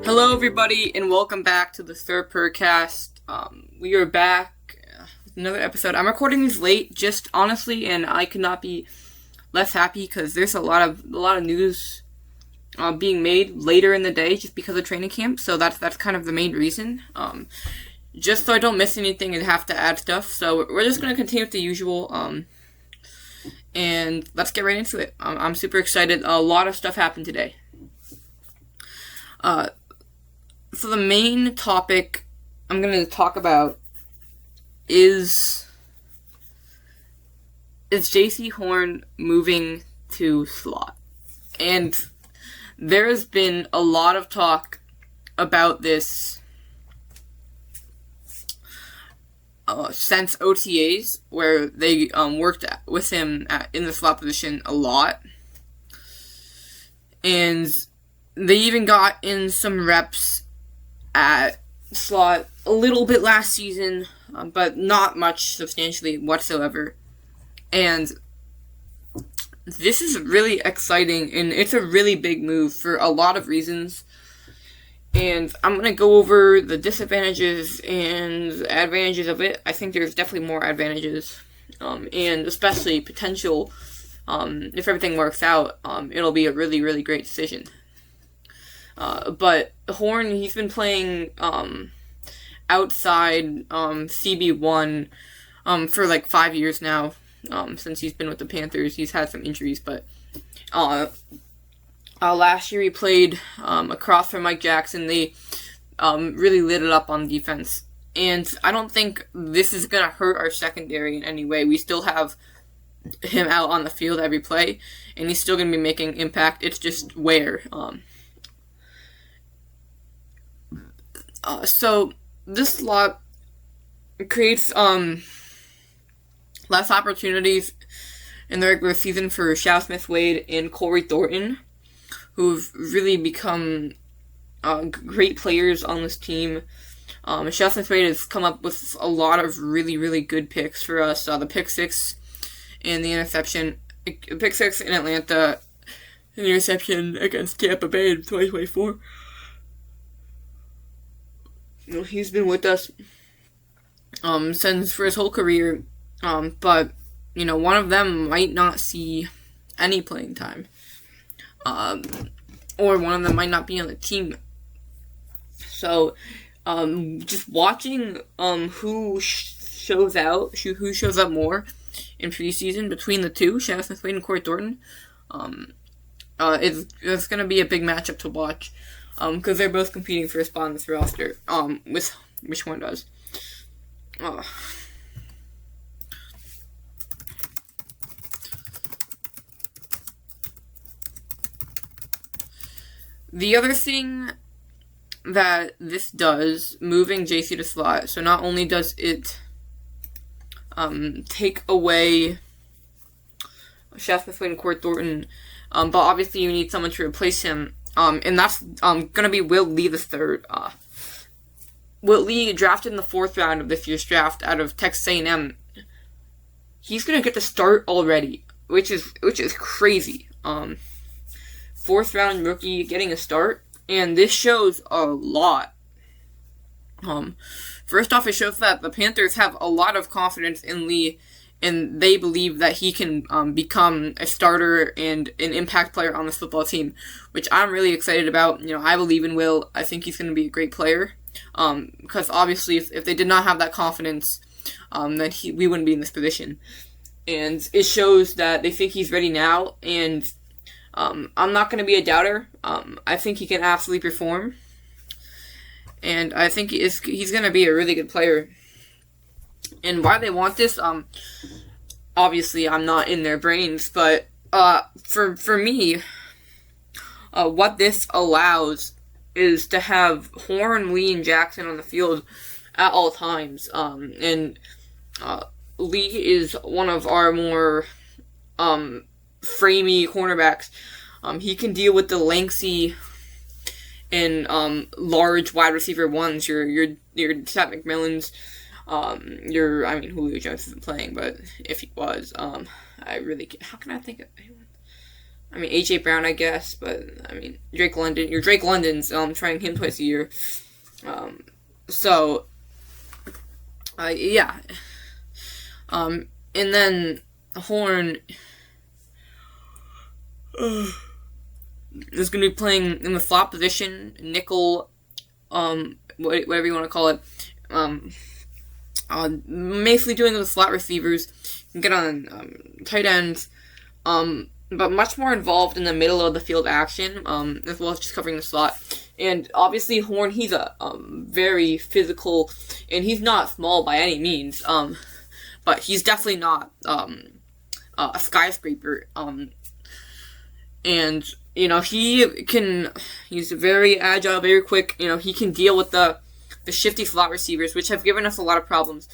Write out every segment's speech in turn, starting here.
Hello, everybody, and welcome back to the third Purrcast. We are back with another episode. I'm recording these late, just honestly, and I could not be less happy because there's a lot of news being made later in the day just because of training camp. So that's kind of the main reason. Just so I don't miss anything and have to add stuff. So we're just gonna continue with the usual. And let's get right into it. I'm super excited. A lot of stuff happened today. So the main topic I'm going to talk about is Jaycee Horn moving to slot. And there has been a lot of talk about this since OTAs, where they worked with him in the slot position a lot. And they even got in some reps at slot a little bit last season, but not much substantially whatsoever. And this is really exciting, and it's a really big move for a lot of reasons. And I'm going to go over the disadvantages and advantages of it. I think there's definitely more advantages, and especially potential, if everything works out, it'll be a really, really great decision. But Horn, he's been playing outside CB1 for like 5 years now, since he's been with the Panthers. He's had some injuries, but last year he played across from Mike Jackson. They really lit it up on defense. And I don't think this is going to hurt our secondary in any way. We still have him out on the field every play, and he's still going to be making impact. It's just where. So this slot creates less opportunities in the regular season for Shao Smith-Wade and Corey Thornton, who've really become great players on this team. Shao Smith-Wade has come up with a lot of really, really good picks for us. The pick six and the interception. Pick six in Atlanta, and the interception against Tampa Bay in 2024. He's been with us since for his whole career, but one of them might not see any playing time, or one of them might not be on the team. So, just watching who shows up more in preseason between the two, Shao Smith-Wade and Corey Thornton, it's going to be a big matchup to watch. Because they're both competing for a spot on this roster. Which one does? The other thing that this does, moving Jaycee to slot, so not only does it take away Shao Smith-Wade and Corey Thornton, but obviously you need someone to replace him. And that's going to be Will Lee III. Will Lee, drafted in the 4th round of this year's draft out of Texas A&M, he's going to get the start already, which is crazy. 4th round rookie getting a start, and this shows a lot. First off, it shows that the Panthers have a lot of confidence in Lee, and they believe that he can become a starter and an impact player on this football team, which I'm really excited about. I believe in Will. I think he's going to be a great player. Because obviously, if they did not have that confidence, then we wouldn't be in this position. And it shows that they think he's ready now. And I'm not going to be a doubter. I think he can absolutely perform. And I think he's going to be a really good player. And why they want this, obviously I'm not in their brains, but for me, what this allows is to have Horn, Lee, and Jackson on the field at all times. And Lee is one of our more framey cornerbacks. He can deal with the lengthy and large wide receiver ones. Your Seth McMillan's. Julio Jones isn't playing, but if he was, how can I think of anyone? I mean, H.A. Brown, I guess, but, I mean, Drake London's trying him twice a year. Yeah. And then Horn is going to be playing in the slot position, nickel, whatever you want to call it. Basically doing the slot receivers, get on tight ends, but much more involved in the middle of the field action, as well as just covering the slot. And obviously Horn, he's a very physical, and he's not small by any means, but he's definitely not a skyscraper. And he's very agile, very quick. He can deal with the shifty slot receivers, which have given us a lot of problems,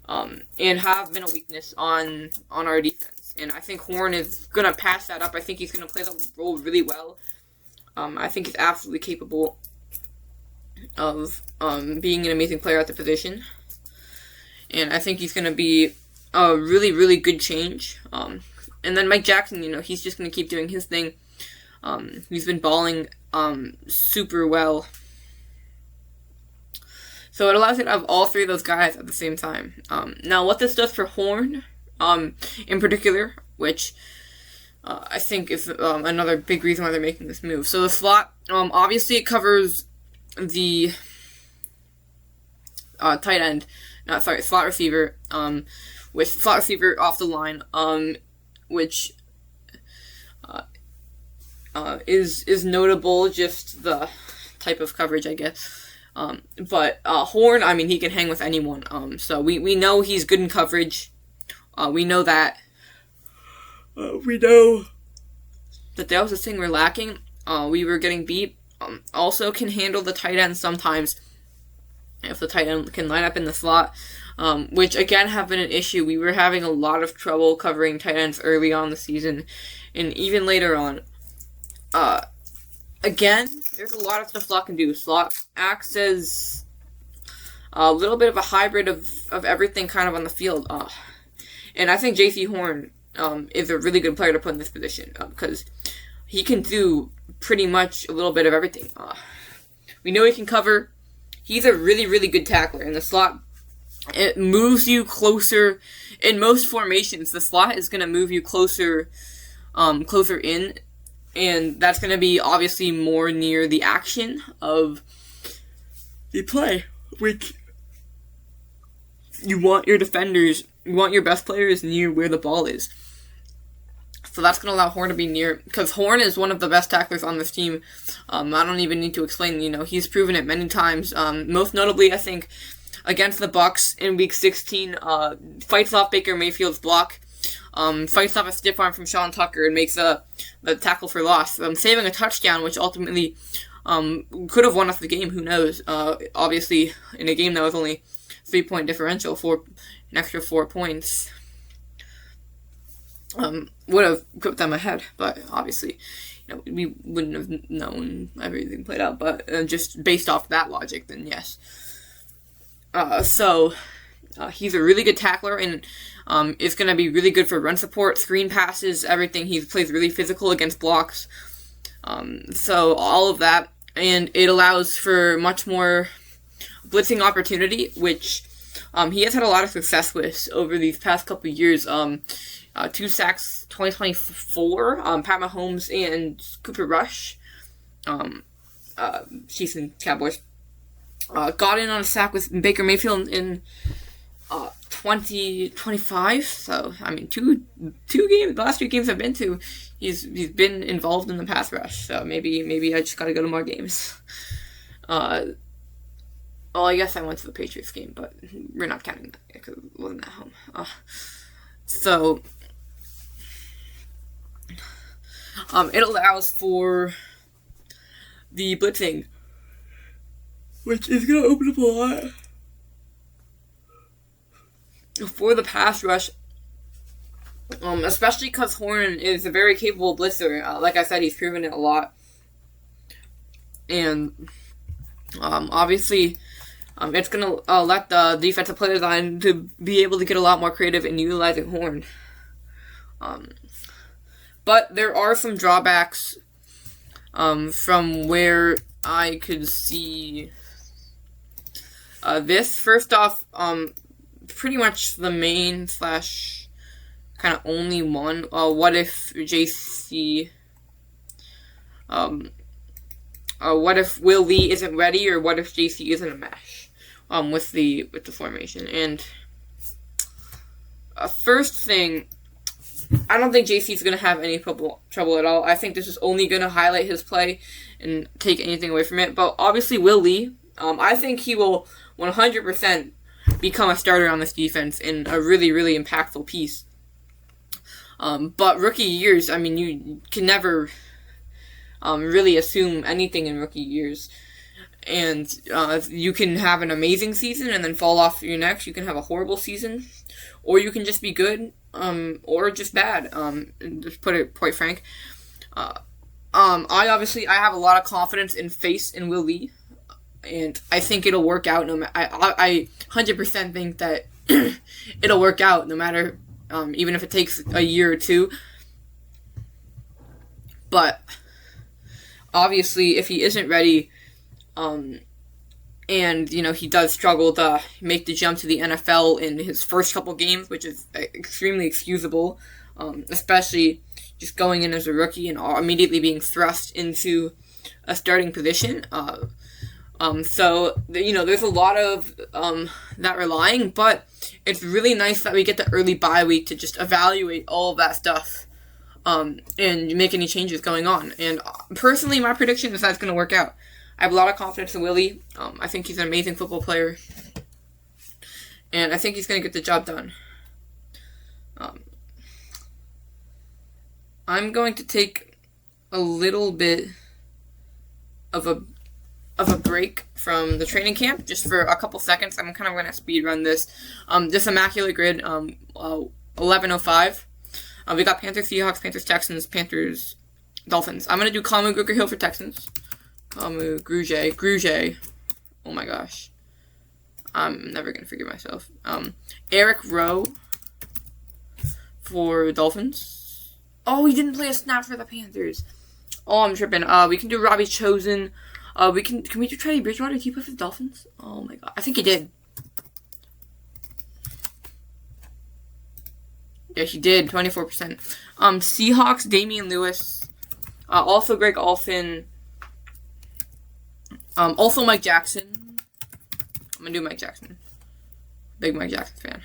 and have been a weakness on our defense. And I think Horn is going to pass that up. I think he's going to play the role really well. I think he's absolutely capable of being an amazing player at the position. And I think he's going to be a really, really good change. And then Mike Jackson, he's just going to keep doing his thing. He's been balling super well. So it allows you to have all three of those guys at the same time. Now, what this does for Horn, in particular, which I think is another big reason why they're making this move. So the slot, obviously it covers the slot receiver, with slot receiver off the line, which is notable, just the type of coverage, I guess. But Horn, I mean, he can hang with anyone. So we know he's good in coverage. We know that. We know that was the thing we're lacking. We were getting beat. Also can handle the tight end sometimes, if the tight end can line up in the slot, which again have been an issue. We were having a lot of trouble covering tight ends early on the season, and even later on. Again, there's a lot of stuff Slot can do. Slot acts as a little bit of a hybrid of everything kind of on the field. And I think Jaycee Horn is a really good player to put in this position, because he can do pretty much a little bit of everything. We know he can cover. He's a really, really good tackler. In the slot, it moves you closer. In most formations, the slot is going to move you closer in. And that's going to be obviously more near the action of the play, which you want your best players near where the ball is. So that's going to allow Horn to be near, because Horn is one of the best tacklers on this team. I don't even need to explain, he's proven it many times. Most notably, I think, against the Bucs in Week 16, fights off Baker Mayfield's block. Fights off a stiff arm from Sean Tucker and makes the tackle for loss, saving a touchdown, which ultimately could have won us the game. Who knows? Obviously, in a game that was only 3-point differential, for an extra 4 points would have put them ahead. But obviously, we wouldn't have known everything played out. But just based off that logic, then yes. So he's a really good tackler, and it's going to be really good for run support, screen passes, everything. He plays really physical against blocks. So all of that. And it allows for much more blitzing opportunity, which he has had a lot of success with over these past couple of years. 2 sacks, 2024, Pat Mahomes and Cooper Rush, Chiefs and Cowboys, got in on a sack with Baker Mayfield in 2025. So I mean, two games. The last 2 games I've been to, he's been involved in the pass rush. So maybe I just gotta go to more games. Well, I guess I went to the Patriots game, but we're not counting that because it wasn't at home. So it allows for the blitzing, which is gonna open up a lot for the pass rush, especially because Horn is a very capable blitzer. Like I said, he's proven it a lot. And obviously, it's going to let the defensive play design to be able to get a lot more creative in utilizing Horn. But there are some drawbacks from where I could see this. First off, pretty much the main slash kind of only one. What if Jaycee? What if Will Lee isn't ready, or what if Jaycee isn't a mesh with the formation? And first thing, I don't think Jaycee's going to have any trouble at all. I think this is only going to highlight his play and take anything away from it. But obviously, Will Lee, I think he will 100% become a starter on this defense and a really, really impactful piece. But rookie years, I mean, you can never really assume anything in rookie years. And you can have an amazing season and then fall off your next. You can have a horrible season, or you can just be good, or just bad. Just put it quite frank. I have a lot of confidence in Will Lee, and I think it'll work out. I 100% think that it'll work out, no matter, even if it takes a year or two. But obviously, if he isn't ready, and, he does struggle to make the jump to the NFL in his first couple games, which is extremely excusable, especially just going in as a rookie and immediately being thrust into a starting position. So, there's a lot of that relying, but it's really nice that we get the early bye week to just evaluate all of that stuff and make any changes going on. And personally, my prediction is that it's going to work out. I have a lot of confidence in Willie. I think he's an amazing football player. And I think he's going to get the job done. I'm going to take a little bit of a break from the training camp, just for a couple seconds. I'm kind of going to speed run this. This immaculate grid, 11:05. We got Panthers, Seahawks, Panthers, Texans, Panthers, Dolphins. I'm going to do Kamu Grugier for Texans. Kamu Grugier. Oh my gosh. I'm never going to figure myself. Eric Rowe for Dolphins. Oh, he didn't play a snap for the Panthers. Oh, I'm tripping. We can do Robbie Chosen. Can we do Teddy Bridgewater? Did he play for the Dolphins? Oh my god. I think he did. Yeah, he did. 24%. Seahawks, Damian Lewis. Also Greg Olsen. Also Mike Jackson. I'm gonna do Mike Jackson. Big Mike Jackson fan.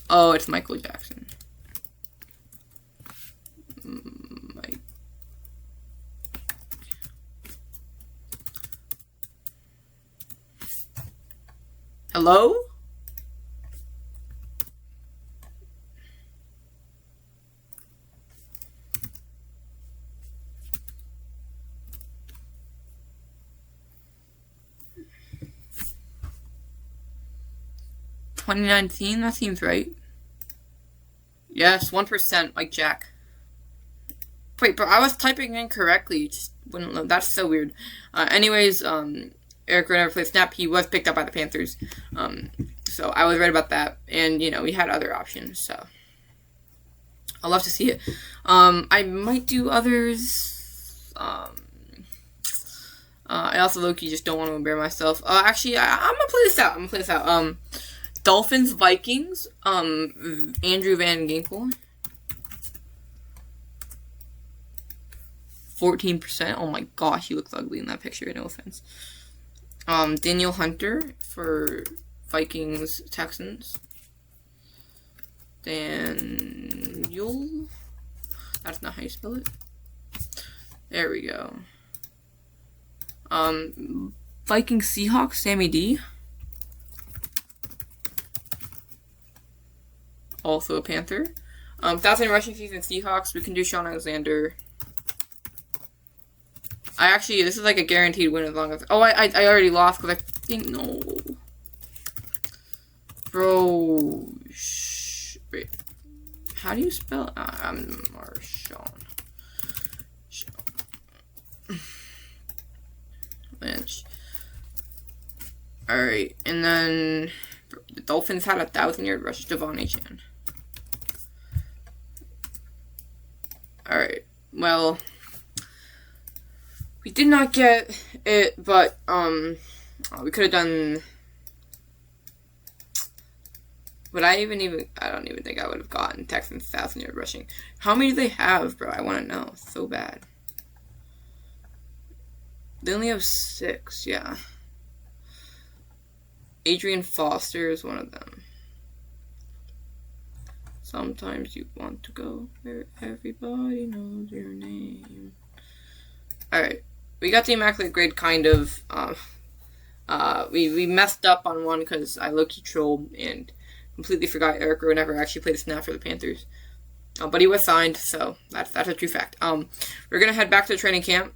Oh, it's Michael Jackson. Mike. Hello? $2019, that seems right. Yes, 1%, like Jack. Wait, but I was typing incorrectly. Just wouldn't load. That's so weird. Anyways, Eric Rowe never played snap. He was picked up by the Panthers. So I was right about that. And, we had other options, so I'll love to see it. I might do others. I also low-key just don't want to embarrass myself. Actually, I'm gonna play this out. Dolphins, Vikings, Andrew Van Ginkel. 14%. Oh my gosh, he looks ugly in that picture, no offense. Daniel Hunter for Vikings, Texans. Daniel. That's not how you spell it. There we go. Vikings, Seahawks, Sammy D. Also a Panther. 1,000 rushing season Seahawks. We can do Sean Alexander. This is like a guaranteed win as long as... Oh, I already lost because I think... No. Bro. Wait. How do you spell... I'm Marshawn. Lynch. Alright, and then... The Dolphins had 1,000-yard rush. Devon Achan. Alright. well, we did not get it, but we could have done. But I don't even think I would have gotten Texans 1,000-yard rushing. How many do they have, bro? I want to know so bad. They only have 6, yeah. Adrian Foster is one of them. Sometimes you want to go where everybody knows your name. Alright. We got the immaculate grade kind of. We messed up on one because I low-key trolled and completely forgot Eric Rowe never actually played a snap for the Panthers. But he was signed, so that's a true fact. We're going to head back to the training camp.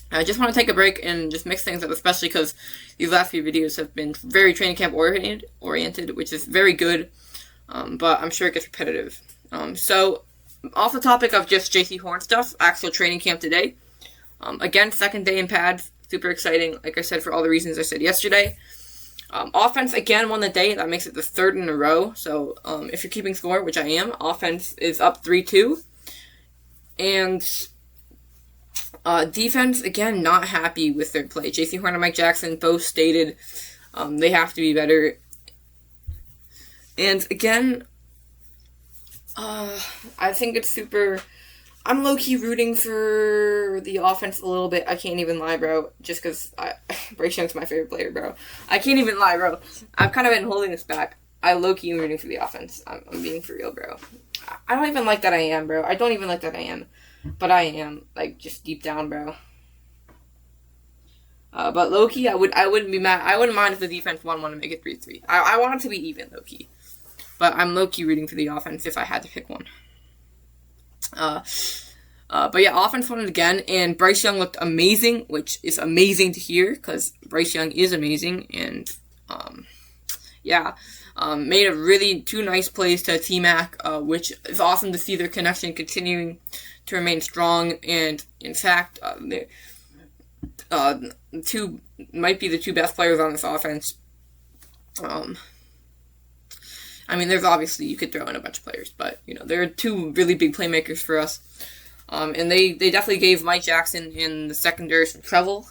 I just want to take a break and just mix things up, especially because these last few videos have been very training camp oriented, which is very good, but I'm sure it gets repetitive. So, off the topic of just Jaycee Horn stuff, actual training camp today. Again, second day in pads, super exciting, like I said, for all the reasons I said yesterday. Offense, again, won the day. That makes it the third in a row. So, if you're keeping score, which I am, offense is up 3-2. And defense, again, not happy with their play. Jaycee Horn and Mike Jackson both stated they have to be better. And, again, I think it's super. I'm low-key rooting for the offense a little bit. I can't even lie, bro. Just because Bryce Young's my favorite player, bro. I can't even lie, bro. I've kind of been holding this back. I low-key am rooting for the offense. I'm being for real, bro. I don't even like that I am, bro. I don't even like that I am. But I am. Like, just deep down, bro. But low-key, I wouldn't be mad. I wouldn't mind if the defense want to make it 3-3. I want it to be even, low-key. But I'm low-key rooting for the offense if I had to pick one. But yeah, offense won it again, and Bryce Young looked amazing, which is amazing to hear, because Bryce Young is amazing, and, made a really 2 nice plays to T-Mac, which is awesome to see their connection continuing to remain strong, and, in fact, might be the 2 best players on this offense. I mean, there's obviously, you could throw in a bunch of players, but, there are 2 really big playmakers for us. And they definitely gave Mike Jackson in the secondary some trouble.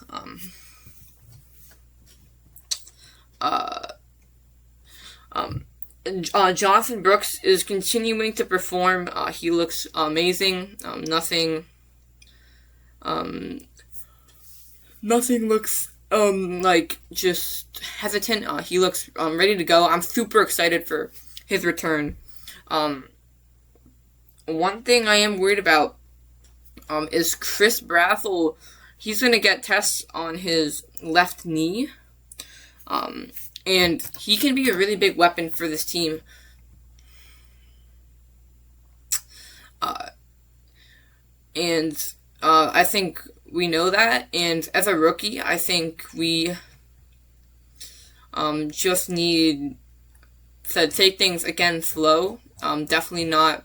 Jonathan Brooks is continuing to perform. He looks amazing. Nothing looks like just hesitant. He looks ready to go. I'm super excited for his return. One thing I am worried about is Chris Brathel. He's going to get tests on his left knee. And he can be a really big weapon for this team. I think we know that. And as a rookie, I think we just need to take things, again, slow. Definitely not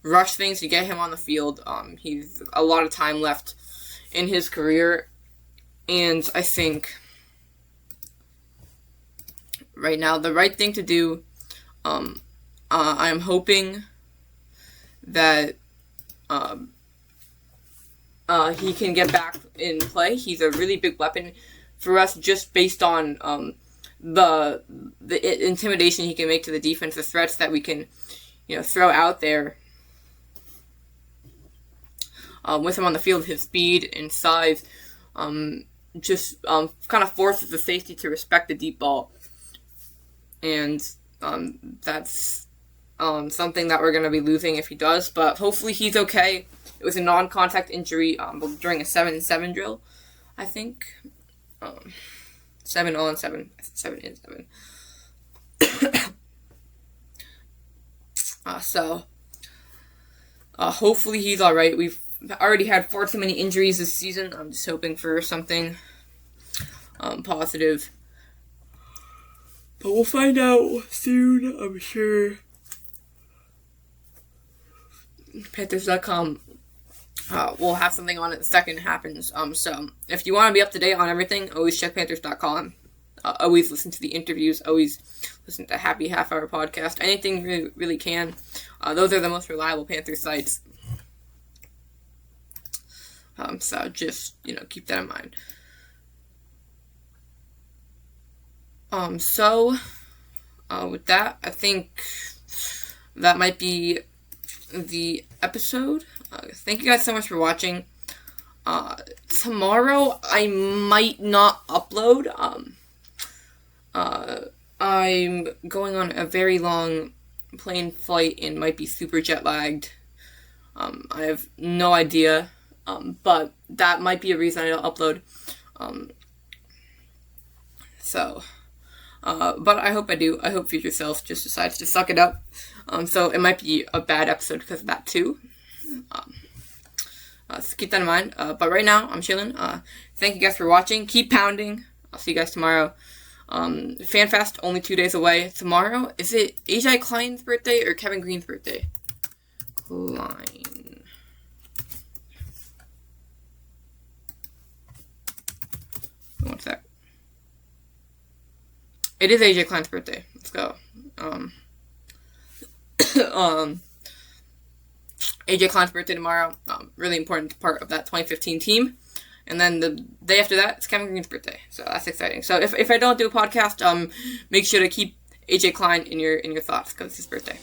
rush things to get him on the field. He's a lot of time left in his career, and I think right now the right thing to do. I'm hoping that he can get back in play. He's a really big weapon for us, just based on the intimidation he can make to the defense, the threats that we can throw out there. With him on the field, his speed and size just kind of forces the safety to respect the deep ball. And that's something that we're going to be losing if he does. But hopefully he's okay. It was a non-contact injury during a 7-7 drill, I think. 7 on 7. 7 in 7. So hopefully he's alright. We've already had far too many injuries this season. I'm just hoping for something positive. But we'll find out soon, I'm sure. Panthers.com we'll have something on it the second it happens. So if you want to be up to date on everything, always check Panthers.com. Always listen to the interviews. Always listen to Happy Half Hour Podcast. Anything you really can. Those are the most reliable Panthers sites. So just, keep that in mind. With that, I think that might be the episode. Thank you guys so much for watching. Tomorrow I might not upload. I'm going on a very long plane flight and might be super jet lagged. I have no idea. But that might be a reason I don't upload. But I hope I do. I hope Future Self just decides to suck it up. So it might be a bad episode because of that too. So keep that in mind. But right now, I'm chilling. Thank you guys for watching. Keep pounding. I'll see you guys tomorrow. FanFest, only 2 days away. Tomorrow, is it AJ Klein's birthday or Kevin Green's birthday? Klein. One sec. It is AJ Klein's birthday. Let's go. AJ Klein's birthday tomorrow. Really important part of that 2015 team. And then the day after that, it's Kevin Green's birthday. So that's exciting. So if I don't do a podcast, make sure to keep AJ Klein in your thoughts because it's his birthday.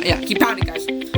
Yeah, keep pounding, guys.